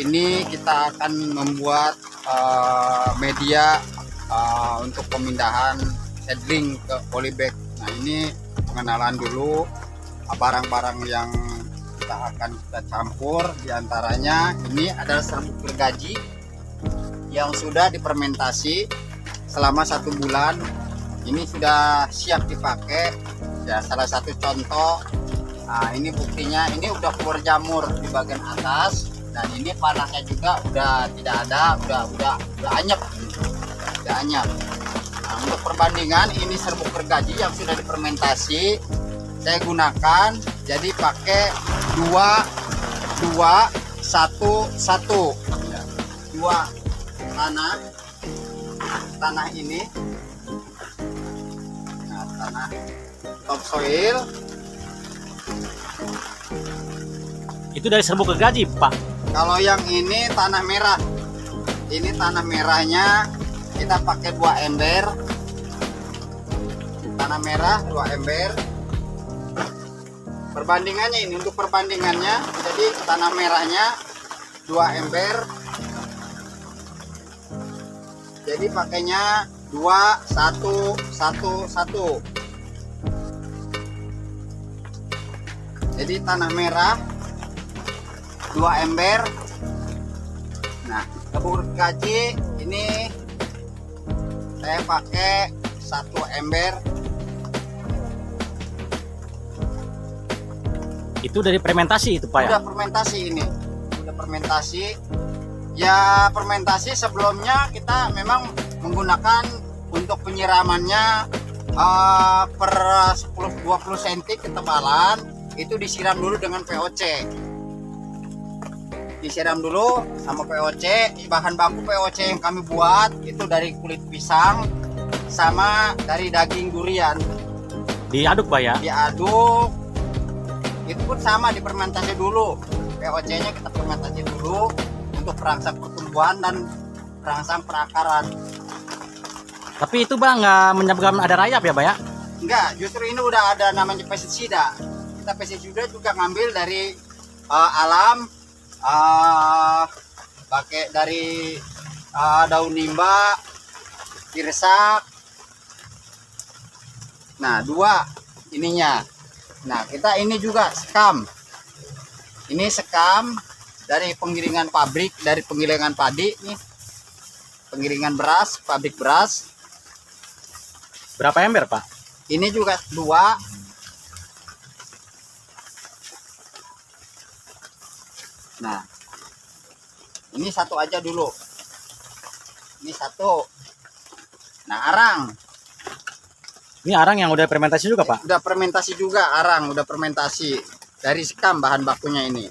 ini kita akan membuat media untuk pemindahan seedling ke polybag. Nah, ini pengenalan dulu barang-barang yang kita campur. Diantaranya ini adalah serbuk gergaji yang sudah difermentasi selama 1 bulan. Ini sudah siap dipakai ya, salah satu contoh. Nah, ini buktinya, ini udah keluar jamur di bagian atas, dan ini panasnya juga udah tidak ada, udah anyep, udah anyep. Nah, untuk perbandingan, ini serbuk gergaji yang sudah difermentasi saya gunakan, jadi pakai 2 1 1 ya. 2 tanah ini, nah, tanah topsoil. Itu dari serbuk gergaji, Pak. Kalau yang ini tanah merah, ini tanah merahnya kita pakai 2 ember, tanah merah 2 ember. Perbandingannya ini, untuk perbandingannya, jadi tanah merahnya 2 ember, jadi pakainya 2 1 1 1. Jadi tanah merah 2 ember. Nah, serbuk gergaji ini saya pakai 1 ember. Itu dari fermentasi itu, Pak, ya? Udah fermentasi ini, udah fermentasi. Ya, fermentasi sebelumnya kita memang menggunakan untuk penyiramannya per 10-20 cm ketebalan, itu disiram dulu dengan VOC. Disiram dulu sama VOC. Bahan baku VOC yang kami buat itu dari kulit pisang sama dari daging durian. Diaduk, Pak, ya? Diaduk. Itu pun sama, difermentasi dulu. VOC-nya kita fermentasi dulu untuk perangsang pertumbuhan dan perangsang perakaran. Tapi itu, Bang, nggak menyebabkan ada rayap ya, Pak, ya? Enggak, justru ini udah ada namanya pestisida. Kita pestisida juga ngambil dari alam, pakai dari daun nimba, kirsak. Nah, 2 ininya. Nah, kita ini juga sekam. Ini sekam dari penggilingan pabrik, dari penggilingan padi nih. Penggilingan beras, pabrik beras. Berapa ember, Pak? Ini juga 2. Nah, ini 1 aja dulu. Ini 1. Nah, arang. Ini arang yang udah fermentasi juga, Pak? Udah fermentasi juga, arang udah fermentasi dari sekam bahan bakunya ini.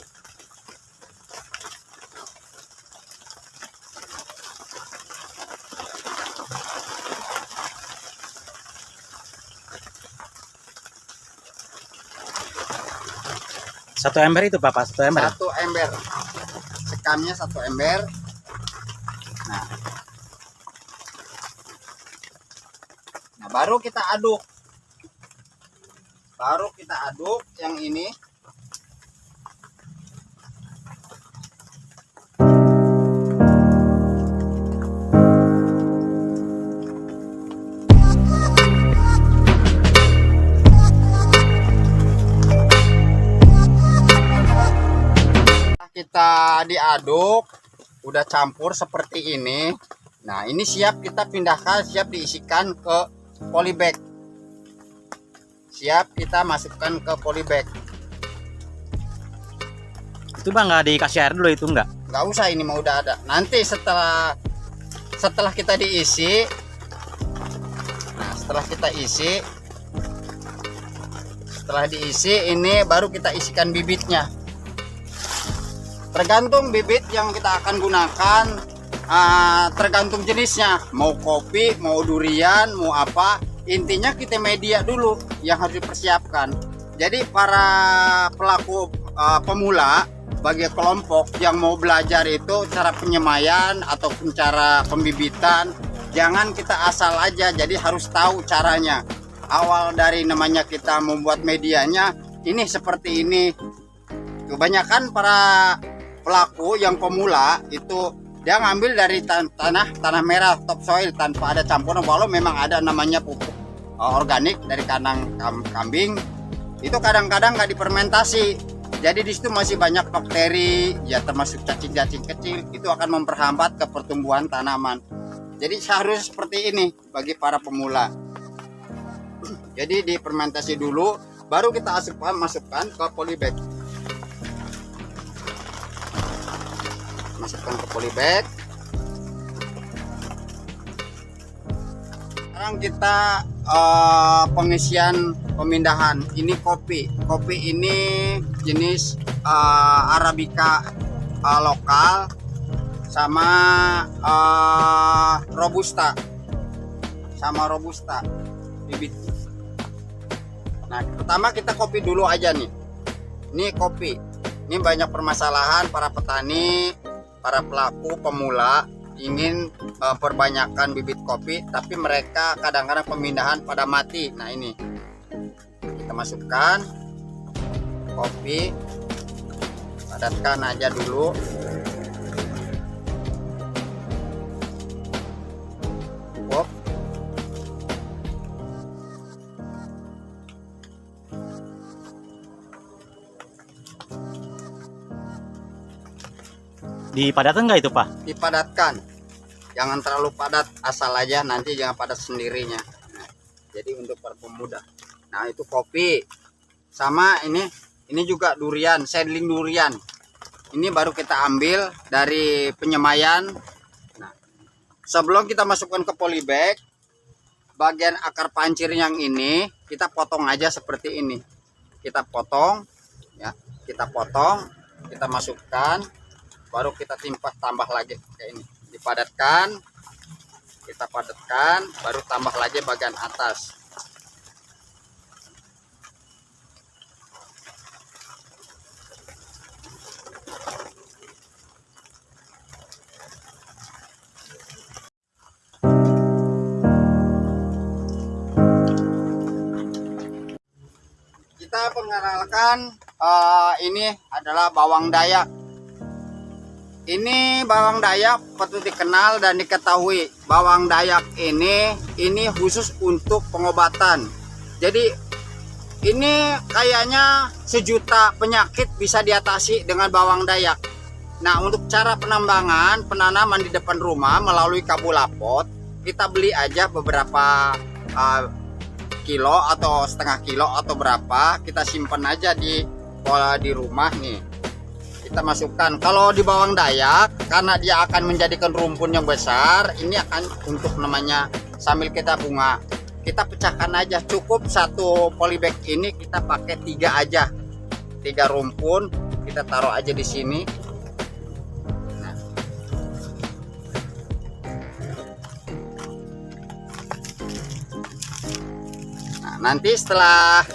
Satu ember itu, Pak? 1 ember? 1 ember. Sekamnya 1 ember. Nah, baru kita aduk. Baru kita aduk yang ini. Kita diaduk, udah campur seperti ini. Nah, ini siap kita pindahkan, siap diisikan ke polybag. Siap kita masukkan ke polybag. Itu, Bang, nggak dikasih air dulu itu, nggak? Nggak usah, ini mau udah ada. Nanti setelah kita diisi, nah setelah diisi ini baru kita isikan bibitnya. Tergantung bibit yang kita akan gunakan, tergantung jenisnya, mau kopi, mau durian, mau apa. Intinya kita media dulu yang harus dipersiapkan. Jadi para pelaku pemula, bagi kelompok yang mau belajar itu cara penyemaian ataupun cara pembibitan, jangan kita asal aja, jadi harus tahu caranya. Awal dari namanya kita membuat medianya, ini seperti ini. Kebanyakan para pelaku yang pemula itu dia ngambil dari tanah merah topsoil tanpa ada campuran, walau memang ada namanya pupuk organik dari kandang kambing. Itu kadang-kadang nggak difermentasi, jadi di situ masih banyak bakteri ya, termasuk cacing-cacing kecil, itu akan memperhambat ke pertumbuhan tanaman. Jadi seharusnya seperti ini bagi para pemula. Jadi difermentasi dulu, baru kita masukkan ke polybag. Masukkan ke polybag. Sekarang kita pengisian pemindahan. Ini kopi ini jenis Arabica lokal sama robusta bibit. Nah, pertama kita kopi dulu aja nih. Ini kopi, ini banyak permasalahan para petani, para pelaku pemula ingin perbanyakkan bibit kopi, tapi mereka kadang-kadang pemindahan pada mati. Nah, ini kita masukkan kopi, padatkan aja dulu. Cukup. Dipadatkan nggak itu, Pak? Dipadatkan, jangan terlalu padat, asal aja nanti jangan padat sendirinya. Nah, jadi untuk para pemuda. Nah, itu kopi sama ini juga durian, seedling durian. Ini baru kita ambil dari penyemaian. Nah, sebelum kita masukkan ke polybag, bagian akar pancir yang ini kita potong aja seperti ini. Kita potong ya, kita masukkan, baru kita tambah lagi kayak ini. Dipadatkan, kita padatkan, baru tambah lagi bagian atas. Kita pengenalkan ini adalah bawang dayak. Ini bawang dayak patut dikenal dan diketahui. Bawang dayak ini khusus untuk pengobatan. Jadi ini kayaknya 1 juta penyakit bisa diatasi dengan bawang dayak. Nah, untuk cara penanaman di depan rumah melalui kabulapot, kita beli aja beberapa kilo atau setengah kilo atau berapa, kita simpan aja di rumah nih. Kita masukkan. Kalau di bawang dayak, karena dia akan menjadikan rumpun yang besar, ini akan untuk namanya sambil kita bunga. Kita pecahkan aja, cukup 1 polybag ini kita pakai 3 aja, 3 rumpun kita taruh aja di sini. Nah, nanti setelah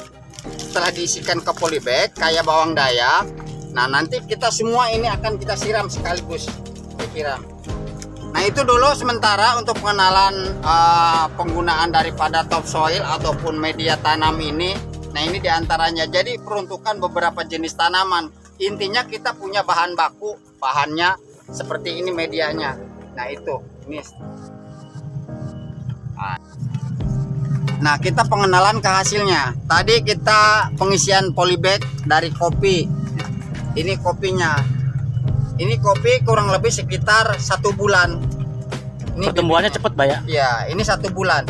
diisikan ke polybag kayak bawang dayak, nah nanti kita semua ini akan kita siram sekaligus, disiram. Nah, itu dulu sementara untuk pengenalan penggunaan daripada topsoil ataupun media tanam ini. Nah, ini diantaranya. Jadi peruntukan beberapa jenis tanaman. Intinya kita punya bahan baku, bahannya seperti ini medianya. Nah, itu ini. Nah, kita pengenalan ke hasilnya. Tadi kita pengisian polybag dari kopi. Ini kopinya. Ini kopi kurang lebih sekitar 1 bulan. Ini pertumbuhannya cepat, Pak ya? Ya, ini 1 bulan.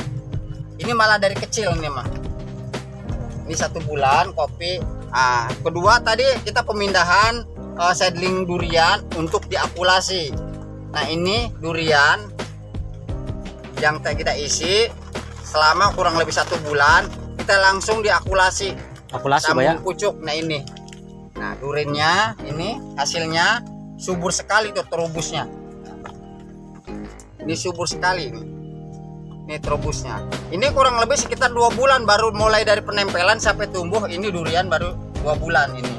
Ini malah dari kecil nih, mah. Ini 1 bulan kopi. Nah, kedua tadi kita pemindahan seedling durian untuk diakulasi. Nah, ini durian yang kita isi selama kurang lebih 1 bulan, kita langsung diakulasi. Akulasi, Pak ya? Pucuk. Nah, ini. Nah, duriannya ini hasilnya subur sekali tuh terubusnya. Ini subur sekali nih. Ini terubusnya. Ini kurang lebih sekitar 2 bulan baru mulai dari penempelan sampai tumbuh. Ini durian baru 2 bulan ini.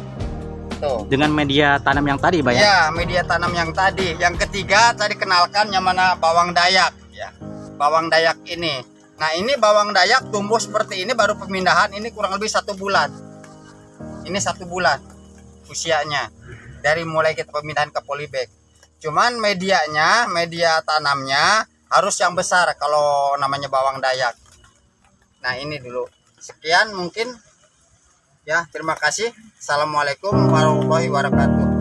Tuh. Dengan media tanam yang tadi, Pak ya? Ya, media tanam yang tadi. Yang ketiga tadi kenalkan yang mana bawang dayak ya. Bawang dayak ini. Nah, ini bawang dayak tumbuh seperti ini baru pemindahan ini kurang lebih 1 bulan. Ini 1 bulan usianya. dari mulai kita pemindahan ke polybag. Cuman medianya, media tanamnya harus yang besar kalau namanya bawang Dayak. Nah ini dulu. Sekian mungkin. Ya, terima kasih. Assalamualaikum warahmatullahi wabarakatuh.